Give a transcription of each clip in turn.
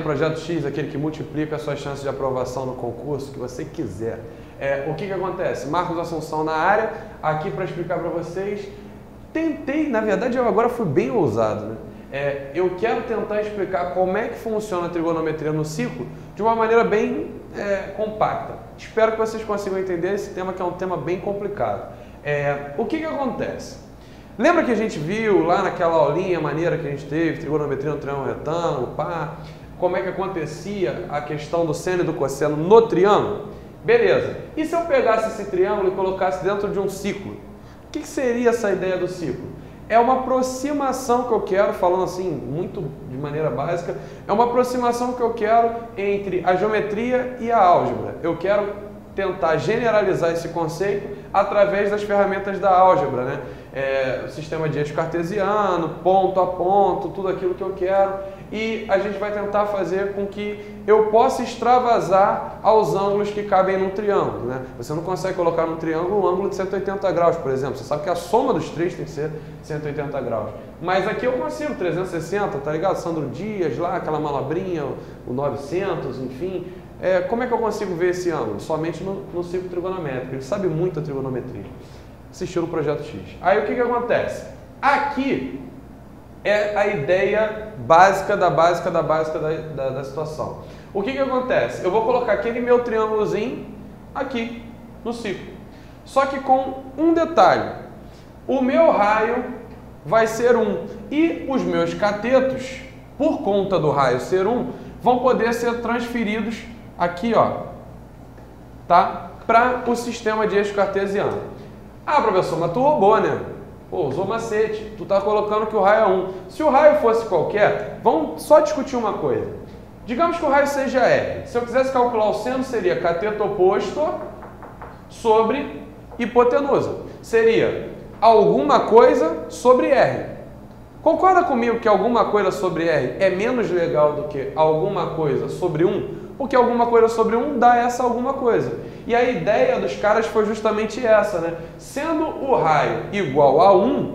Projeto X, aquele que multiplica as suas chances de aprovação no concurso que você quiser. O que acontece? Marcos Assunção na área, aqui para explicar para vocês. Tentei, na verdade eu agora fui bem ousado, né? Eu quero tentar explicar como é que funciona a trigonometria no ciclo de uma maneira bem compacta. Espero que vocês consigam entender esse tema, que é um tema bem complicado. O que acontece? Lembra que a gente viu lá naquela aulinha maneira que a gente teve, trigonometria no triângulo retângulo, pá, como é que acontecia a questão do seno e do cosseno no triângulo? Beleza. E se eu pegasse esse triângulo e colocasse dentro de um ciclo? O que seria essa ideia do ciclo? É uma aproximação que eu quero, falando assim, muito de maneira básica, é uma aproximação que eu quero entre a geometria e a álgebra. Eu quero tentar generalizar esse conceito através das ferramentas da álgebra, né? Sistema de eixo cartesiano, ponto a ponto, tudo aquilo que eu quero. E a gente vai tentar fazer com que eu possa extravasar aos ângulos que cabem num triângulo, né? Você não consegue colocar num triângulo um ângulo de 180 graus, por exemplo. Você sabe que a soma dos três tem que ser 180 graus. Mas aqui eu consigo 360, tá ligado? Sandro Dias lá, aquela malabrinha, o 900, enfim. Como é que eu consigo ver esse ângulo? Somente no ciclo trigonométrico. Ele sabe muito a trigonometria. Assistiu no Projeto X. Aí o que acontece? Aqui é a ideia básica da situação. O que acontece? Eu vou colocar aquele meu triângulozinho aqui no ciclo. Só que com um detalhe. O meu raio vai ser 1. E os meus catetos, por conta do raio ser 1, vão poder ser transferidos aqui, ó, tá? Para o sistema de eixo cartesiano. Ah, professor, mas tu roubou, né? Pô, usou macete. Tu tá colocando que o raio é 1. Se o raio fosse qualquer, vamos só discutir uma coisa. Digamos que o raio seja R. Se eu quisesse calcular o seno, seria cateto oposto sobre hipotenusa. Seria alguma coisa sobre R. Concorda comigo que alguma coisa sobre R é menos legal do que alguma coisa sobre 1? Porque alguma coisa sobre 1 dá essa alguma coisa. E a ideia dos caras foi justamente essa, né? Sendo o raio igual a 1,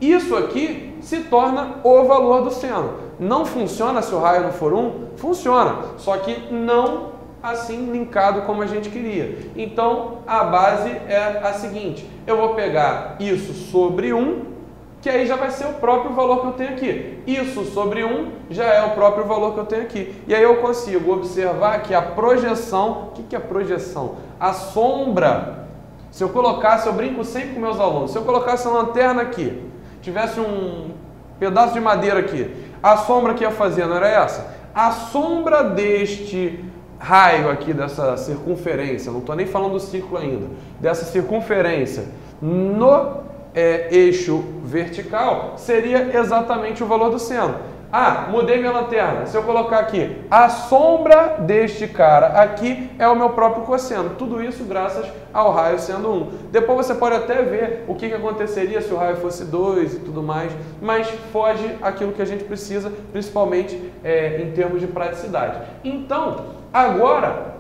isso aqui se torna o valor do seno. Não funciona se o raio não for 1? Funciona, só que não assim linkado como a gente queria. Então, a base é a seguinte: eu vou pegar isso sobre 1, que aí já vai ser o próprio valor que eu tenho aqui. Isso sobre 1 já é o próprio valor que eu tenho aqui. E aí eu consigo observar que a projeção... O que é projeção? A sombra. Se eu colocasse, eu brinco sempre com meus alunos, se eu colocasse uma lanterna aqui, tivesse um pedaço de madeira aqui, a sombra que ia fazer não era essa? A sombra deste raio aqui, dessa circunferência, não estou nem falando do círculo ainda, dessa circunferência no eixo vertical, seria exatamente o valor do seno. Ah, mudei minha lanterna. Se eu colocar aqui, a sombra deste cara aqui é o meu próprio cosseno. Tudo isso graças ao raio sendo 1. Depois você pode até ver o que aconteceria se o raio fosse 2 e tudo mais, mas foge aquilo que a gente precisa, principalmente em termos de praticidade. Então, agora,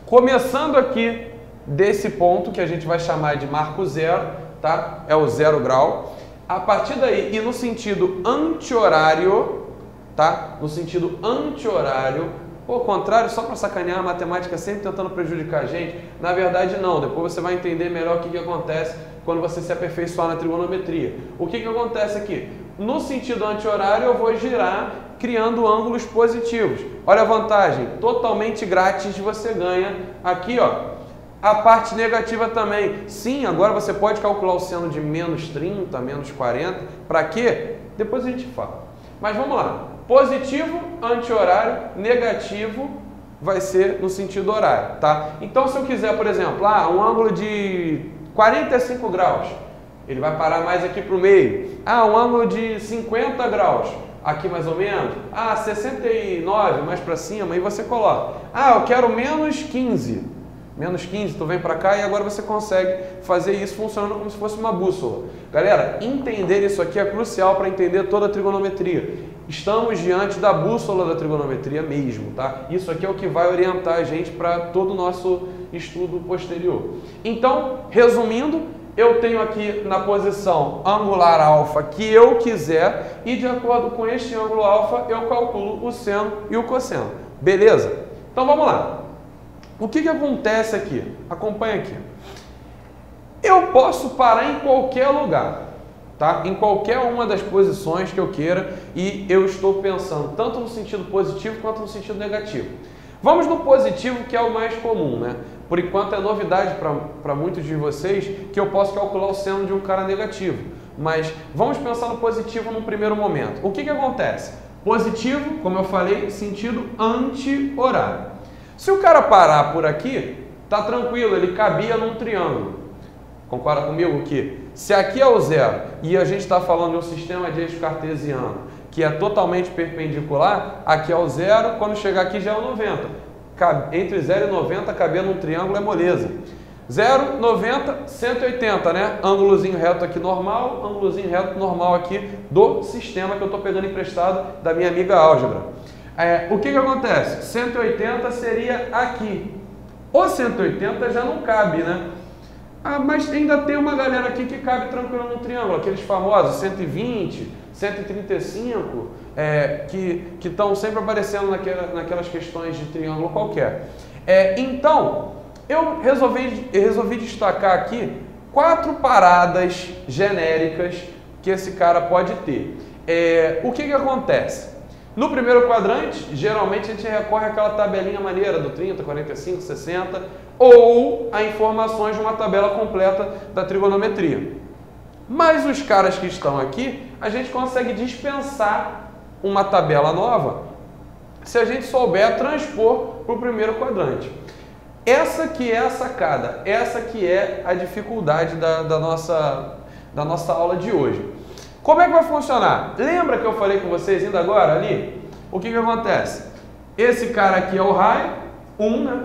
começando aqui desse ponto que a gente vai chamar de marco zero, tá? É o 0 grau. A partir daí, e no sentido anti-horário, tá? No sentido anti-horário, ou contrário, só para sacanear, a matemática sempre tentando prejudicar a gente. Na verdade, não. Depois você vai entender melhor o que acontece quando você se aperfeiçoar na trigonometria. O que acontece aqui? No sentido anti-horário, eu vou girar criando ângulos positivos. Olha a vantagem, totalmente grátis você ganha aqui, ó. A parte negativa também. Sim, agora você pode calcular o seno de menos 30, menos 40. Para quê? Depois a gente fala. Mas vamos lá. Positivo, anti-horário. Negativo vai ser no sentido horário, tá? Então, se eu quiser, por exemplo, um ângulo de 45 graus, ele vai parar mais aqui para o meio. Um ângulo de 50 graus, aqui mais ou menos. 69, mais para cima, e você coloca. Eu quero menos 15. Menos 15, tu vem para cá e agora você consegue fazer isso funcionando como se fosse uma bússola. Galera, entender isso aqui é crucial para entender toda a trigonometria. Estamos diante da bússola da trigonometria mesmo, tá? Isso aqui é o que vai orientar a gente para todo o nosso estudo posterior. Então, resumindo, eu tenho aqui na posição angular alfa que eu quiser e de acordo com este ângulo alfa eu calculo o seno e o cosseno. Beleza? Então vamos lá. O que acontece aqui? Acompanha aqui. Eu posso parar em qualquer lugar, tá? Em qualquer uma das posições que eu queira e eu estou pensando tanto no sentido positivo quanto no sentido negativo. Vamos no positivo, que é o mais comum, né? Por enquanto é novidade para muitos de vocês que eu posso calcular o seno de um cara negativo. Mas vamos pensar no positivo no primeiro momento. O que acontece? Positivo, como eu falei, sentido anti-horário. Se o cara parar por aqui, tá tranquilo, ele cabia num triângulo. Concorda comigo que se aqui é o zero e a gente está falando de um sistema de eixo cartesiano que é totalmente perpendicular, aqui é o zero, quando chegar aqui já é o 90. Entre 0 e 90 caber num triângulo é moleza. 0, 90, 180, né? Ângulozinho reto aqui normal, ângulozinho reto normal aqui do sistema que eu estou pegando emprestado da minha amiga álgebra. O que acontece? 180 seria aqui. O 180 já não cabe, né? Mas ainda tem uma galera aqui que cabe tranquilo no triângulo, aqueles famosos 120, 135, que estão sempre aparecendo naquelas questões de triângulo qualquer. Então, eu resolvi destacar aqui 4 paradas genéricas que esse cara pode ter. O que acontece? No primeiro quadrante, geralmente a gente recorre àquela tabelinha maneira do 30, 45, 60, ou a informações de uma tabela completa da trigonometria. Mas os caras que estão aqui, a gente consegue dispensar uma tabela nova se a gente souber transpor para o primeiro quadrante. Essa que é a sacada, essa que é a dificuldade da nossa aula de hoje. Como é que vai funcionar? Lembra que eu falei com vocês ainda agora ali? O que acontece? Esse cara aqui é o raio, 1, né?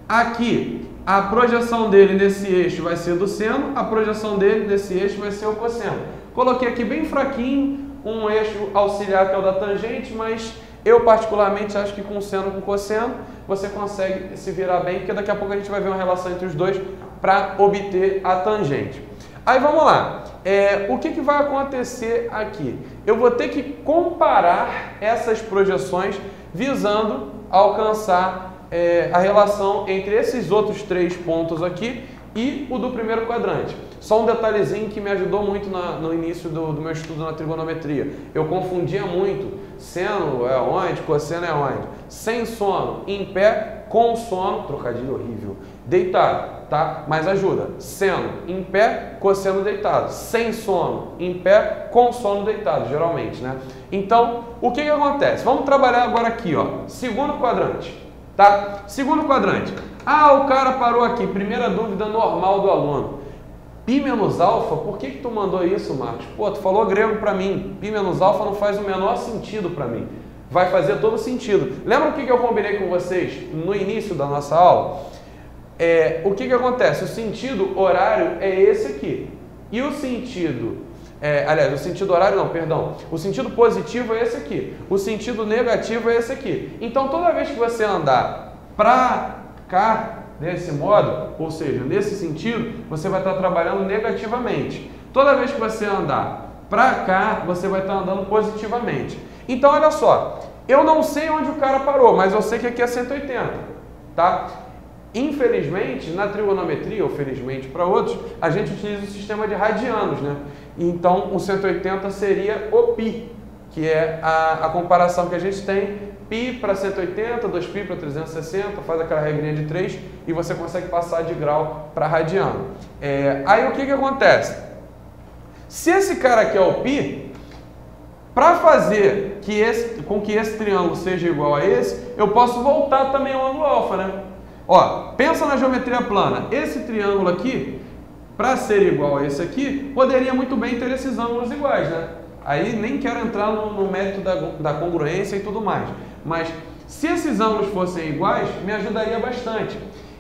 Aqui, a projeção dele nesse eixo vai ser do seno, a projeção dele nesse eixo vai ser o cosseno. Coloquei aqui bem fraquinho, um eixo auxiliar que é o da tangente, mas eu particularmente acho que com seno e com cosseno você consegue se virar bem, porque daqui a pouco a gente vai ver uma relação entre os dois para obter a tangente. Aí vamos lá, o que vai acontecer aqui? Eu vou ter que comparar essas projeções visando alcançar a relação entre esses outros 3 pontos aqui e o do primeiro quadrante. Só um detalhezinho que me ajudou muito no início do meu estudo na trigonometria. Eu confundia muito seno é onde, cosseno é onde. Sem sono, em pé, com sono, trocadilho horrível, deitado, tá? Mas ajuda. Seno, em pé, cosseno deitado. Sem sono, em pé, com sono deitado, geralmente, né? Então, o que acontece? Vamos trabalhar agora aqui, ó. Segundo quadrante. Tá? Segundo quadrante. O cara parou aqui. Primeira dúvida normal do aluno. Π menos alfa, por que tu mandou isso, Marcos? Pô, tu falou grego pra mim. Π menos alfa não faz o menor sentido pra mim. Vai fazer todo sentido. Lembra o que eu combinei com vocês no início da nossa aula? O que acontece? O sentido horário é esse aqui. E o sentido... aliás, o sentido horário não, perdão. O sentido positivo é esse aqui. O sentido negativo é esse aqui. Então, toda vez que você andar para cá, desse modo, ou seja, nesse sentido, você vai estar trabalhando negativamente. Toda vez que você andar para cá, você vai estar andando positivamente. Então, olha só. Eu não sei onde o cara parou, mas eu sei que aqui é 180, tá? Infelizmente, na trigonometria, ou felizmente para outros, a gente utiliza o sistema de radianos, né? Então, o 180 seria o π, que é a comparação que a gente tem. Π para 180, 2π para 360, faz aquela regrinha de 3 e você consegue passar de grau para radiano. Aí o que acontece? Se esse cara aqui é o π, para fazer com que esse triângulo seja igual a esse, eu posso voltar também ao ângulo alfa, né? Ó, pensa na geometria plana. Esse triângulo aqui, para ser igual a esse aqui, poderia muito bem ter esses ângulos iguais, né? Aí nem quero entrar no mérito da congruência e tudo mais. Mas se esses ângulos fossem iguais, me ajudaria bastante.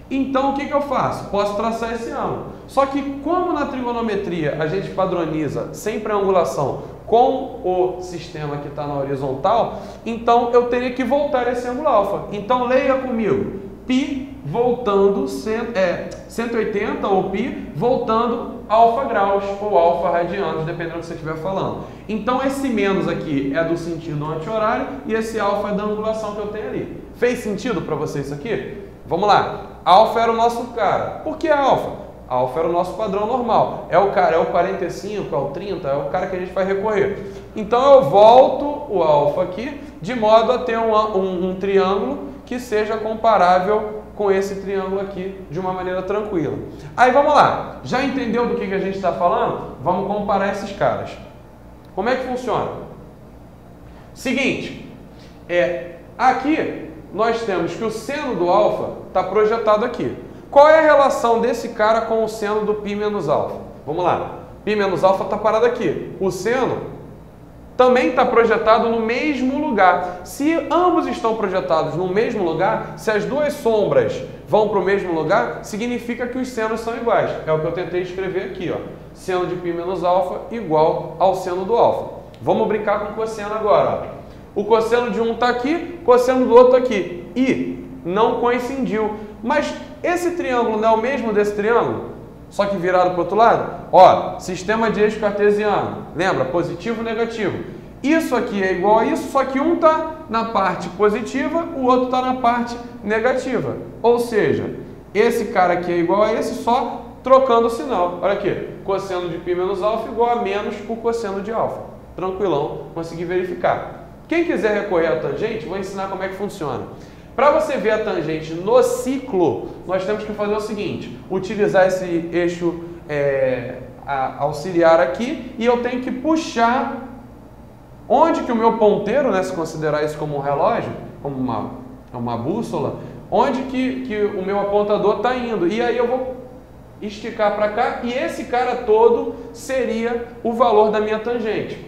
Então o que eu faço? Posso traçar esse ângulo. Só que como na trigonometria a gente padroniza sempre a angulação com o sistema que está na horizontal, então eu teria que voltar esse ângulo alfa. Então leia comigo. Π voltando, 180 ou π voltando alfa graus ou alfa radianos, dependendo do que você estiver falando. Então esse menos aqui é do sentido anti-horário e esse alfa é da angulação que eu tenho ali. Fez sentido para você isso aqui? Vamos lá. Alfa era o nosso cara. Por que alfa? Alfa era o nosso padrão normal. É o cara, é o 45, é o 30, é o cara que a gente vai recorrer. Então eu volto o alfa aqui de modo a ter um triângulo que seja comparável com esse triângulo aqui de uma maneira tranquila. Aí vamos lá. Já entendeu do que a gente está falando? Vamos comparar esses caras. Como é que funciona? Seguinte, aqui nós temos que o seno do alfa está projetado aqui. Qual é a relação desse cara com o seno do π menos alfa? Vamos lá. Π menos alfa está parado aqui. O seno também está projetado no mesmo lugar. Se ambos estão projetados no mesmo lugar, se as duas sombras vão para o mesmo lugar, significa que os senos são iguais. É o que eu tentei escrever aqui, ó. Seno de π menos alfa igual ao seno do alfa. Vamos brincar com o cosseno agora, ó. O cosseno de um está aqui, o cosseno do outro está aqui. E não coincidiu. Mas esse triângulo não é o mesmo desse triângulo? Só que virado para o outro lado? Ó, sistema de eixo cartesiano. Lembra? Positivo e negativo. Isso aqui é igual a isso, só que um está na parte positiva, o outro está na parte negativa. Ou seja, esse cara aqui é igual a esse, só trocando o sinal. Olha aqui, cosseno de π menos alfa igual a menos o cosseno de alfa. Tranquilão, consegui verificar. Quem quiser recorrer à tangente, vou ensinar como é que funciona. Para você ver a tangente no ciclo, nós temos que fazer o seguinte, utilizar esse eixo auxiliar aqui e eu tenho que puxar onde que o meu ponteiro, né, se considerar isso como um relógio, como uma bússola, onde que o meu apontador está indo. E aí eu vou esticar para cá e esse cara todo seria o valor da minha tangente.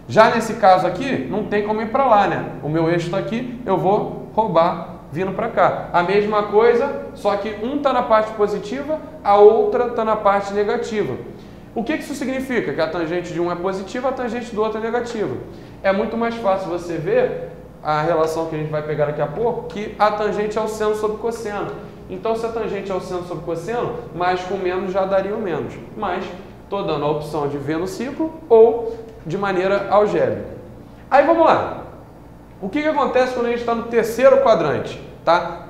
Já nesse caso aqui, não tem como ir para lá, né? O meu eixo está aqui, eu vou roubar vindo para cá. A mesma coisa, só que um está na parte positiva, a outra está na parte negativa. O que isso significa? Que a tangente de um é positiva, a tangente do outro é negativa. É muito mais fácil você ver a relação que a gente vai pegar daqui a pouco, que a tangente é o seno sobre cosseno. Então, se a tangente é o seno sobre cosseno, mais com menos já daria o menos. Mas estou dando a opção de ver no ciclo ou de maneira algébrica. Aí vamos lá. O que acontece quando a gente está no terceiro quadrante? Tá?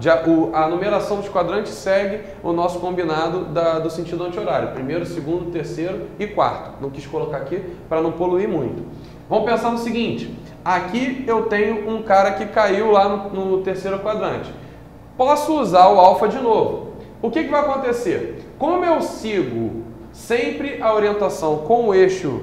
A numeração dos quadrantes segue o nosso combinado do sentido anti-horário. Primeiro, segundo, terceiro e quarto. Não quis colocar aqui para não poluir muito. Vamos pensar no seguinte. Aqui eu tenho um cara que caiu lá no terceiro quadrante. Posso usar o alfa de novo. O que vai acontecer? Como eu sigo sempre a orientação com o eixo,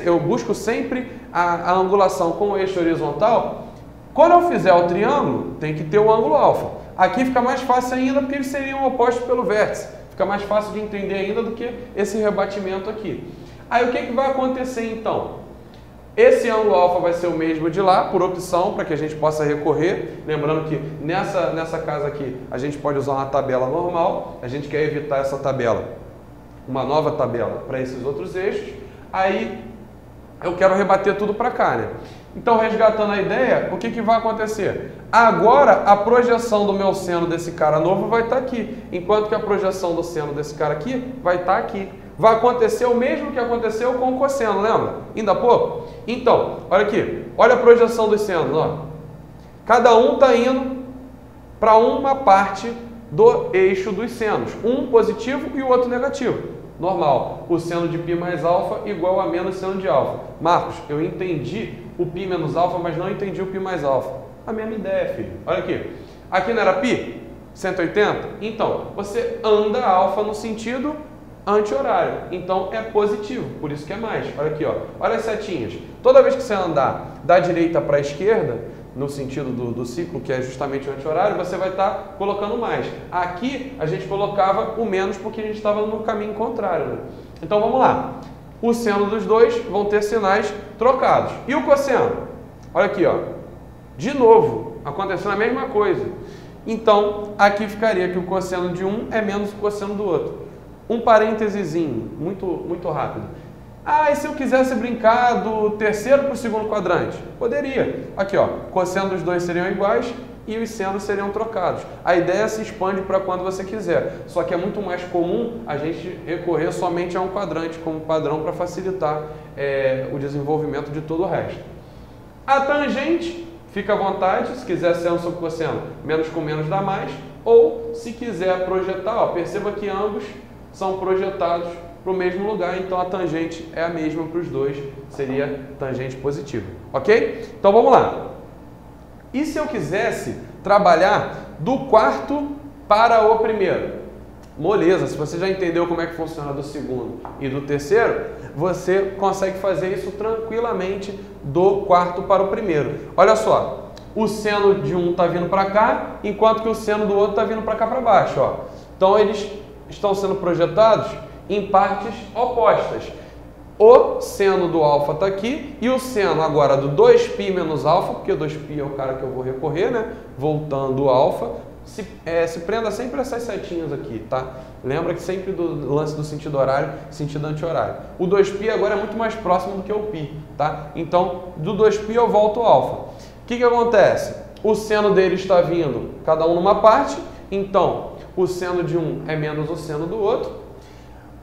eu busco sempre a angulação com o eixo horizontal, quando eu fizer o triângulo, tem que ter o ângulo alfa. Aqui fica mais fácil ainda porque eles seriam opostos pelo vértice. Fica mais fácil de entender ainda do que esse rebatimento aqui. Aí o que vai acontecer então? Esse ângulo alfa vai ser o mesmo de lá, por opção, para que a gente possa recorrer. Lembrando que nessa casa aqui a gente pode usar uma tabela normal. A gente quer evitar essa tabela, uma nova tabela para esses outros eixos. Aí eu quero rebater tudo para cá, né? Então, resgatando a ideia, o que vai acontecer? Agora, a projeção do meu seno desse cara novo vai estar aqui, enquanto que a projeção do seno desse cara aqui vai estar aqui. Vai acontecer o mesmo que aconteceu com o cosseno, lembra? Ainda há pouco? Então, olha aqui, olha a projeção dos senos, ó. Cada um está indo para uma parte do eixo dos senos, um positivo e o outro negativo. Normal, o seno de π mais alfa igual a menos seno de alfa. Marcos, eu entendi o π menos alfa, mas não entendi o π mais alfa. A mesma ideia, filho. Olha aqui. Aqui não era π? 180? Então, você anda alfa no sentido anti-horário. Então, é positivo, por isso que é mais. Olha aqui, ó. Olha as setinhas. Toda vez que você andar da direita para a esquerda, no sentido do ciclo, que é justamente o anti-horário, você vai estar colocando mais. Aqui, a gente colocava o menos porque a gente estava no caminho contrário, né? Então, vamos lá. O seno dos dois vão ter sinais trocados. E o cosseno? Olha aqui, ó. De novo, acontecendo a mesma coisa. Então, aqui ficaria que o cosseno de um é menos o cosseno do outro. Um parêntesezinho, muito rápido. Ah, e se eu quisesse brincar do terceiro para o segundo quadrante? Poderia. Aqui, ó, cosseno dos dois seriam iguais, e os senos seriam trocados. A ideia se expande para quando você quiser, só que é muito mais comum a gente recorrer somente a um quadrante como padrão para facilitar o desenvolvimento de todo o resto. A tangente, fica à vontade, se quiser seno sobre cosseno, menos com menos dá mais, ou se quiser projetar, perceba que ambos são projetados para o mesmo lugar, então a tangente é a mesma para os dois, seria tangente positiva, ok? Então vamos lá. E se eu quisesse trabalhar do quarto para o primeiro? Moleza, se você já entendeu como é que funciona do segundo e do terceiro, você consegue fazer isso tranquilamente do quarto para o primeiro. Olha só, o seno de um está vindo para cá, enquanto que o seno do outro está vindo para cá para baixo. Ó. Então eles estão sendo projetados em partes opostas. O seno do alfa está aqui e o seno agora do 2π menos alfa, porque 2π é o cara que eu vou recorrer, né? Voltando o alfa, se prenda sempre essas setinhas aqui, tá? Lembra que sempre do lance do sentido horário, sentido anti-horário. O 2π agora é muito mais próximo do que o π, tá? Então, do 2π eu volto o alfa. O que acontece? O seno dele está vindo, cada um numa parte, então o seno de um é menos o seno do outro.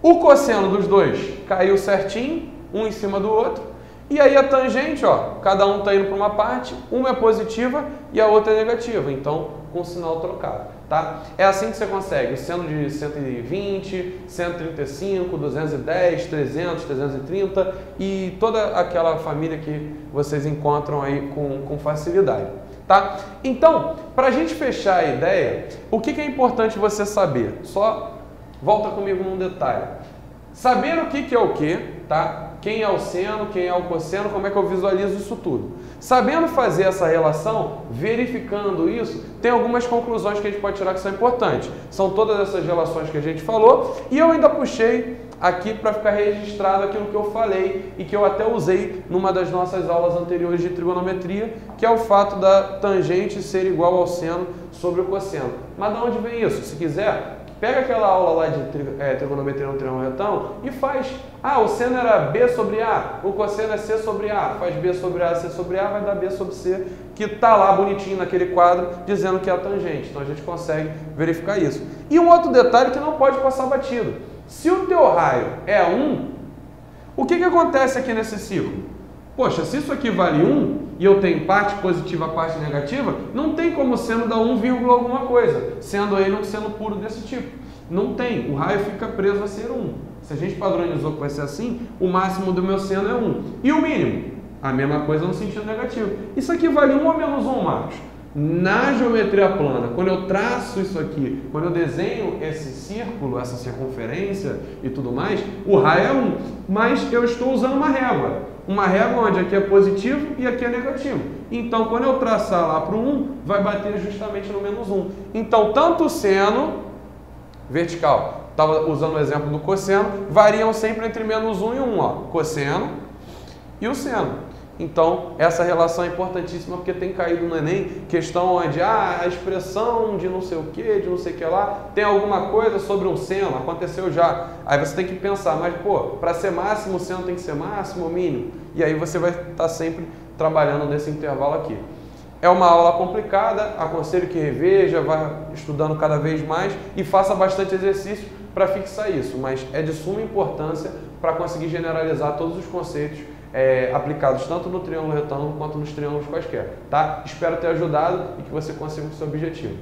O cosseno dos dois caiu certinho, um em cima do outro. E aí a tangente, cada um está indo para uma parte, uma é positiva e a outra é negativa. Então, com o sinal trocado, tá? É assim que você consegue o seno de 120, 135, 210, 300, 330 e toda aquela família que vocês encontram aí com facilidade, tá? Então, para a gente fechar a ideia, o que é importante você saber? Só volta comigo num detalhe. Saber o que é o que, tá? Quem é o seno, quem é o cosseno, como é que eu visualizo isso tudo. Sabendo fazer essa relação, verificando isso, tem algumas conclusões que a gente pode tirar que são importantes. São todas essas relações que a gente falou e eu ainda puxei aqui para ficar registrado aquilo que eu falei e que eu até usei numa das nossas aulas anteriores de trigonometria, que é o fato da tangente ser igual ao seno sobre o cosseno. Mas de onde vem isso? Se quiser, pega aquela aula lá de trigonometria no triângulo retão e faz. O seno era B sobre A, o cosseno é C sobre A. Faz B sobre A, C sobre A, vai dar B sobre C, que está lá bonitinho naquele quadro, dizendo que é a tangente. Então a gente consegue verificar isso. E um outro detalhe que não pode passar batido. Se o teu raio é 1, o que acontece aqui nesse círculo? Poxa, se isso aqui vale 1 e eu tenho parte positiva, parte negativa, não tem como o seno dar 1, alguma coisa, sendo ele um seno puro desse tipo. Não tem, o raio fica preso a ser 1. Se a gente padronizou que vai ser assim, o máximo do meu seno é 1. E o mínimo? A mesma coisa no sentido negativo. Isso aqui vale 1 ou menos 1, Marcos? Na geometria plana, quando eu traço isso aqui, quando eu desenho esse círculo, essa circunferência e tudo mais, o raio é 1. Mas eu estou usando uma régua. Uma régua onde aqui é positivo e aqui é negativo. Então, quando eu traçar lá para o 1, vai bater justamente no menos 1. Então, tanto o seno vertical, estava usando o exemplo do cosseno, variam sempre entre menos 1 e 1. Cosseno e o seno. Então, essa relação é importantíssima porque tem caído no Enem questão onde a expressão de não sei o que, de não sei o que lá, tem alguma coisa sobre um seno, aconteceu já. Aí você tem que pensar, mas para ser máximo, o seno tem que ser máximo ou mínimo? E aí você vai estar sempre trabalhando nesse intervalo aqui. É uma aula complicada, aconselho que reveja, vá estudando cada vez mais e faça bastante exercício para fixar isso, mas é de suma importância para conseguir generalizar todos os conceitos aplicados tanto no triângulo retângulo quanto nos triângulos quaisquer, tá? Espero ter ajudado e que você consiga o seu objetivo.